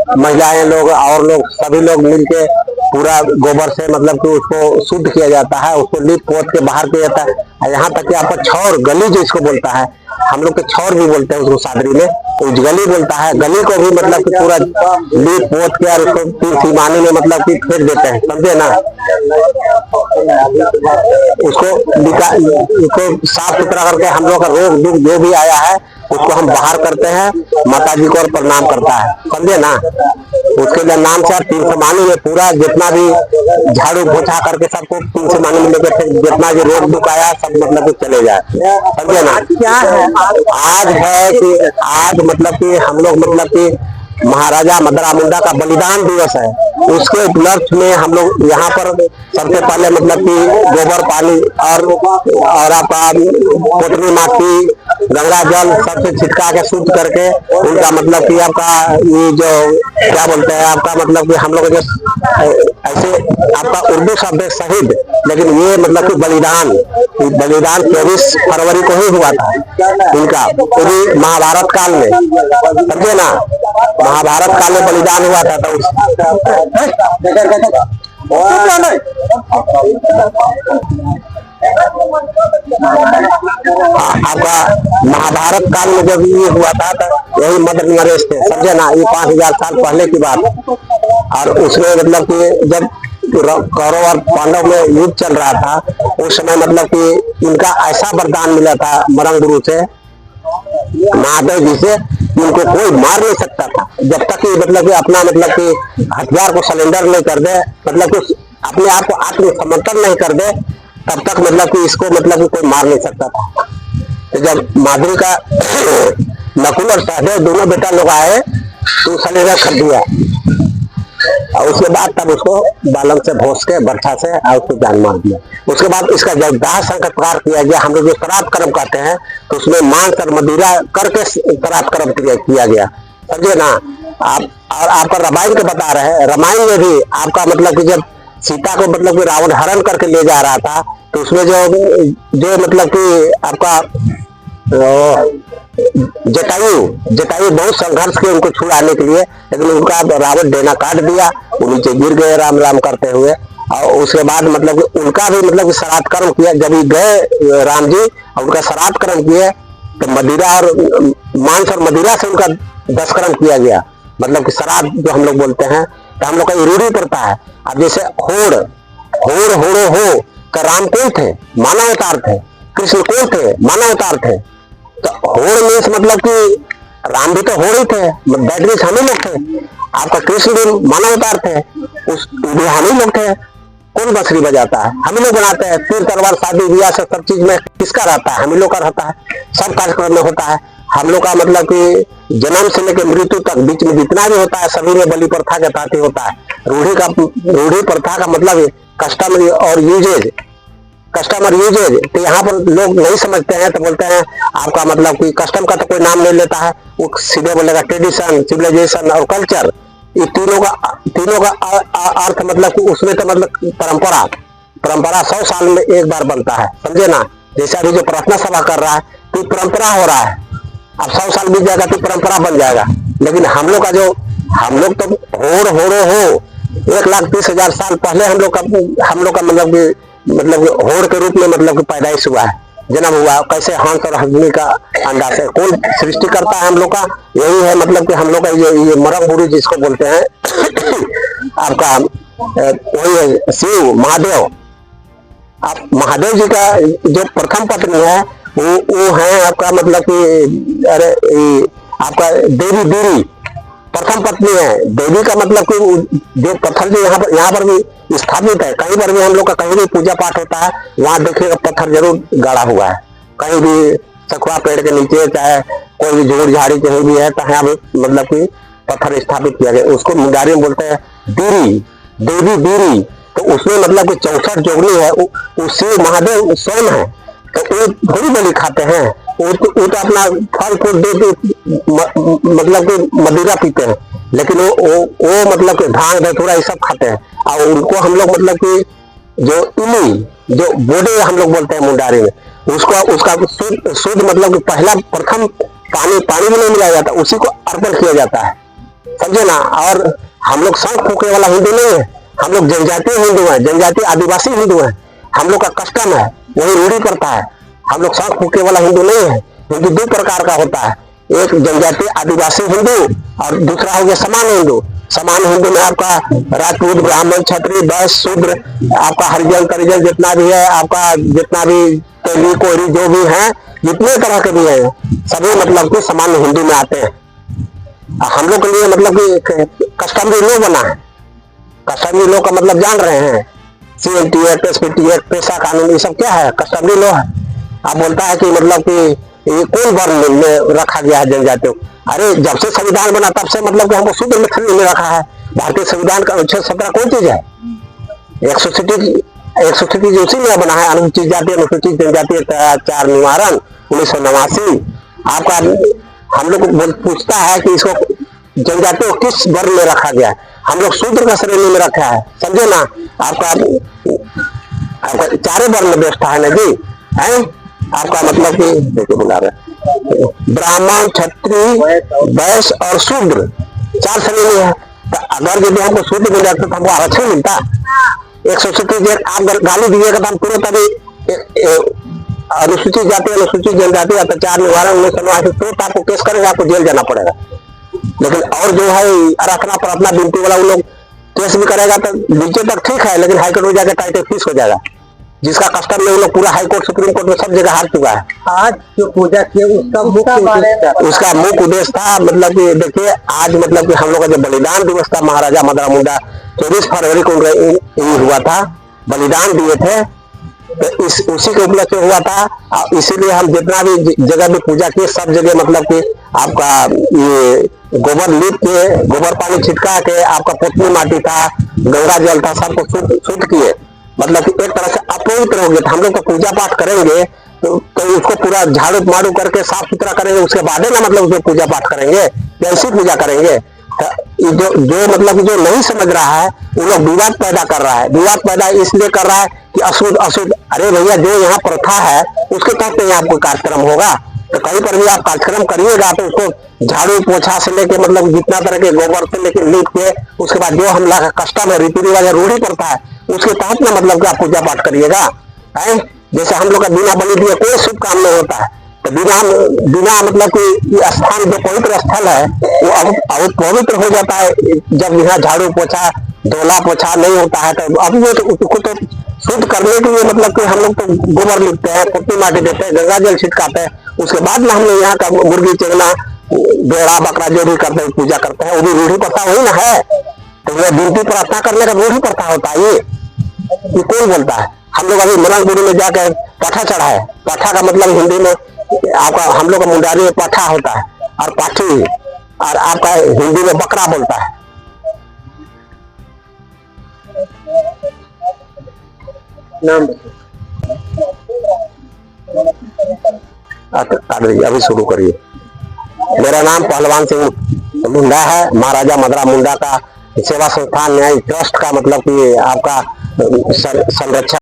महिलाएं लोग और लोग सभी लोग मिलके पूरा गोबर से मतलब कि उसको शुद्ध किया जाता है, उसको लीप पोत के बाहर किया जाता है। यहाँ तक कि आपका छौर गली जो इसको बोलता है, हम लोग के छौर भी बोलते हैं उसको सादरी में, उस गली बोलता है, गली को भी मतलब कि पूरा लीप पोत के और उसको 3 सीमानी में मतलब कि फेंक देते हैं, समझे ना। उसको साफ सुथरा करके हम लोग का रोग दुख जो भी आया है उसको हम बाहर करते हैं, माता जी को और प्रणाम करता है, समझे ना। उसके लिए नाम से 3 सीमानी में पूरा जितना भी झाड़ू पोछा करके सबको 3 सीमानी में लेकर जितना भी रोग दुख आया सब मतलब कि चले जाए, समझे ना। क्या है आज है कि आज मतलब कि हम लोग मतलब कि महाराजा मदरा मुंडा का बलिदान दिवस है, उसके उपलक्ष्य में हम लोग यहाँ पर सबसे पहले मतलब कि गोबर पानी और आपका पोटरी माटी गंगा जल सबसे छिटका के शुद्ध करके उनका मतलब कि आपका ये जो क्या बोलते हैं आपका मतलब कि हम लोग जो ऐसे आपका उर्दू शब्द है शहीद, लेकिन ये मतलब कि बलिदान 24 फरवरी को ही हुआ था इनका, पूरी महाभारत काल में, समझे ना। महाभारत काल में बलिदान हुआ था तो आपका महाभारत काल में जब ये हुआ था तो यही मदर नरेश थे, समझे ना। ये 5000 साल पहले की बात। और उसमें मतलब कि जब कौरव और पांडव में युद्ध चल रहा था उस समय मतलब कि इनका ऐसा वरदान मिला था मरंग गुरु से, महादेव जी से, इनको कोई मार नहीं सकता था जब तक कि मतलब कि अपना मतलब कि हथियार को सरेंडर नहीं कर दे, मतलब कि अपने आप को आत्मसमर्पण नहीं कर दे, तब तक मतलब कि इसको मतलब कि कोई मार नहीं सकता था। तो जब माधुरी का नकुल और सहदेव दोनों बेटा लोग आए तो सरेंडर कर दिया, और उसके बाद तब उसको बालम से भोस के बर्छा से और उसको जान मार दिया। उसके बाद इसका जब दाह संस्कार किया गया, हम लोग जो श्राद्ध कर्म कहते हैं तो उसमें मांस और मदिरा करके श्राद्ध कर्म किया गया, समझे ना आप। और आपका रामायण के बता रहे हैं, रामायण में भी आपका मतलब कि जब सीता को मतलब कि रावण हरण करके ले जा रहा था तो उसमें जो मतलब कि आपका जटायु बहुत संघर्ष किए उनको छुड़ाने के लिए, लेकिन उनका रावण डेना काट दिया, वो नीचे गिर गए राम राम करते हुए। और उसके बाद मतलब कि उनका भी मतलब कि श्राद्ध कर्म किया, जब गए राम जी और उनका श्राद्ध कर्म किए तो मदिरा और मांस और मदिरा से उनका 10 कर्म किया गया, मतलब कि श्राद्ध जो हम लोग बोलते हैं। तो हम लोग का रूढ़ी पड़ता है। अब जैसे हो का राम कौन थे? मानव अवतार थे। कृष्ण कौन थे? मानव अवतार थे। तो होड़ मीन्स मतलब कि राम भी तो होड़ ही थे, दैट मीन्स हम ही लोग थे। आपका कृष्ण भी मानव अवतार थे, उस भी हम ही लोग थे। कौन बांसुरी बजाता है? हम ही लोग बनाते हैं। तीर तलवार शादी ब्याह से सब चीज में किसका रहता है? हम ही लोग का रहता है। सब कार्यक्रम में होता है। हम लोग का मतलब कि जन्म से लेकर मृत्यु तक बीच में जितना भी होता है सभी में बलि प्रथा के तहत ही होता है। रूढ़ी प्रथा का मतलब कस्टमर और यूजेज, कस्टमर यूजेज। तो यहाँ पर लोग नहीं समझते हैं तो बोलते हैं आपका मतलब कि कस्टम का तो कोई नाम नहीं लेता है, वो सीधे बोलेगा ट्रेडिशन, सिविलाइजेशन और कल्चर। ये तीनों का अर्थ मतलब कि उसमें तो मतलब परंपरा 100 साल में एक बार बनता है, समझे ना। जैसे अभी जो प्रार्थना सभा कर रहा है तो परंपरा हो रहा है, अब 100 साल बीत जाएगा तो परंपरा बन जाएगा। लेकिन हम लोग तो हो 1,30,000 साल पहले हम लोग का मतलब होड़ के रूप में मतलब कि पैदाइश हुआ है, जन्म हुआ। कैसे हंस और हंसनी का अंडा से कौन सृष्टि करता है हम लोग का? यही है मतलब कि हम लोग का ये मरंग गुरु जिसको बोलते हैं आपका वही है शिव महादेव। आप महादेव जी का जो प्रथम पत्नी है वो है आपका मतलब कि अरे आपका देवी दूरी प्रथम पत्नी है। देवी का मतलब कि जो पत्थर जो यहाँ पर भी स्थापित है, कहीं पर भी हम लोग का कहीं भी पूजा पाठ होता है वहां देखिएगा पत्थर जरूर गाड़ा हुआ है। कहीं भी सखुआ पेड़ के नीचे चाहे कोई भी झूड़ झाड़ी कहीं भी है तो यहाँ मतलब कि पत्थर स्थापित किया गया। उसको मुंडारी में बोलते हैं दूरी, देवी दूरी। तो उसमें मतलब कि 64 जोगनी है, उससे महादेव स्वयं है। तो वो थोड़ी बलि खाते हैं, वो तो अपना फल फूल दे मतलब कि मदिरा पीते हैं, लेकिन वो मतलब कि भांग धतूरा ये सब खाते हैं। और उनको हम लोग मतलब कि जो इली जो बोडे हम लोग बोलते हैं मुंडारी में, उसका शुद्ध मतलब कि पहला प्रथम पानी भी नहीं मिलाया जाता, उसी को अर्पण किया जाता है। समझे ना। और हम लोग शंख फूके वाला हिंदू नहीं है, हम लोग जनजातीय हिंदू हैं, जनजातीय आदिवासी हिंदू हैं। हम लोग का कस्टम है, वही रूढ़ी पड़ता है। हम लोग शंख फूके वाला हिंदू नहीं है। हिंदू दो प्रकार का होता है, एक जनजातीय आदिवासी हिंदू और दूसरा हो गया समान हिंदू। समान हिंदू में आपका राजपूत, ब्राह्मण, क्षत्रिय, वैश्य, शूद्र, आपका हरिजन परिजन जितना भी है, आपका जितना भी तेली कोहरी जो भी है, जितने तरह के भी है, सभी मतलब कि सामान्य हिंदू में आते हैं। हम लोग के लिए मतलब कि कस्टमरी लॉ बना है। कस्टमरी लॉ का मतलब जान रहे हैं, CNT एक्ट, SPT एक्ट, पेशा कानून, ये सब क्या है? कस्टमरी लॉ है। आप बोलता है कि मतलब कि ये कौन वर्ण में रखा गया है जनजातियों? अरे जब से संविधान बना तब से मतलब कि हमको शूद्र में श्रेणी में रखा है। भारतीय संविधान का अनुच्छेद 17 कौन चीज है? 160 जो उसी में बना है, अनुसूचित जाति अनुसूचित जनजाति अत्याचार निवारण 1989। आपका हम लोग पूछता है कि इसको जनजातियों किस वर्ण में रखा गया है? हम लोग शूद्र का श्रेणी में रखा है, समझे ना। आपका चारे वर्ण में व्यवस्था है ना जी, है आपका मतलब कि देखो बुला रहे ब्राह्मण, क्षत्रिय, वैश्य और शूद्र, 4 श्रेणी है। तो अगर यदि हमको शूद्र मिल जाता तो हमको आरक्षण मिलता। 160 आप गाली दीजिएगा तो हम तुरंत अभी अनुसूचित जाति अनुसूचित जनजाति अत्याचार निवारण 1989 तुरंत आपको केस करेगा, आपको जेल जाना पड़ेगा। लेकिन और जो है अरखना प्रार्थना बिनती वाला वो लोग केस भी करेगा तो नीचे तक ठीक है, लेकिन हाईकोर्ट में जाकर टाइटल फीस हो जाएगा। जिसका कस्टम में वो लोग पूरा हाईकोर्ट सुप्रीम कोर्ट में सब जगह हार चुका है। आज जो पूजा की उसका मुख्य उद्देश्य था मतलब कि देखिए आज मतलब कि हम लोग का जो बलिदान दिवस था, महाराजा मदरा मुंडा 24 फरवरी को हुआ था, बलिदान दिए थे, तो उसी के उपलक्ष्य हुआ था। इसीलिए हम जितना भी जगह भी पूजा किए सब जगह मतलब कि आपका ये गोबर लीप के, गोबर पानी छिटका के, आपका पुतली माटी था, गंगा जल था, सबको शुद्ध किए। मतलब कि एक तरह से अपवित्र हो गए। तो हम लोग तो पूजा पाठ करेंगे तो उसको पूरा झाड़ू मारू करके साफ सुथरा करेंगे, उसके बाद ना मतलब उसको पूजा पाठ करेंगे, कैसी पूजा करेंगे? तो जो मतलब जो नहीं समझ रहा है वो लोग विवाद पैदा कर रहा है। विवाद पैदा इसलिए कर रहा है कि अशुद्ध अशुद्ध। अरे भैया जो यहाँ प्रथा है उसके तहत यहाँ कोई कार्यक्रम होगा, तो कहीं पर भी आप कार्यक्रम करिएगा तो उसको झाड़ू पोछा से लेके मतलब जितना तरह के गोबर से लेके लीप के, उसके बाद जो हमला का कस्टम है, रीति रिवाज रूढ़ी पड़ता है, उसके तहत ना मतलब कि आप पूजा पाठ करिएगा। है जैसे हम लोग का बिना बलि दिए कोई शुभ काम नहीं होता है। तो बिना मतलब कि स्थान जो पवित्र स्थल है वो अब पवित्र हो जाता है जब यहाँ झाड़ू पोछा धोला पोछा नहीं होता है। तो अब वो उसको तो शुद्ध करने के लिए मतलब कि हम लोग तो गोबर लिखते हैं, पुट्टी माटी देते हैं, गंगा जल छिटकाते हैं, उसके बाद में हम लोग यहाँ का मुर्गी चंगना भेड़ा बकरा जो भी करते हैं पूजा करते हैं, वो भी रूढ़ी प्रथा वही ना है। तो ये विनती प्रार्थना करने का रूढ़ी प्रथा होता है। ये कौन बोलता है? हम लोग अभी मलंगपुरी में जाकर पाठा चढ़ा है। पाठा का मतलब हिंदी में आपका हम लोग का मुंडारी में पाठा होता है और पाठी, और आपका हिंदी में बकरा बोलता है। नाम अभी शुरू करिए। मेरा नाम पहलवान सिंह मुंडा है। महाराजा मदरा मुंडा का सेवा संस्थान न्याय ट्रस्ट का मतलब कि आपका संरक्षक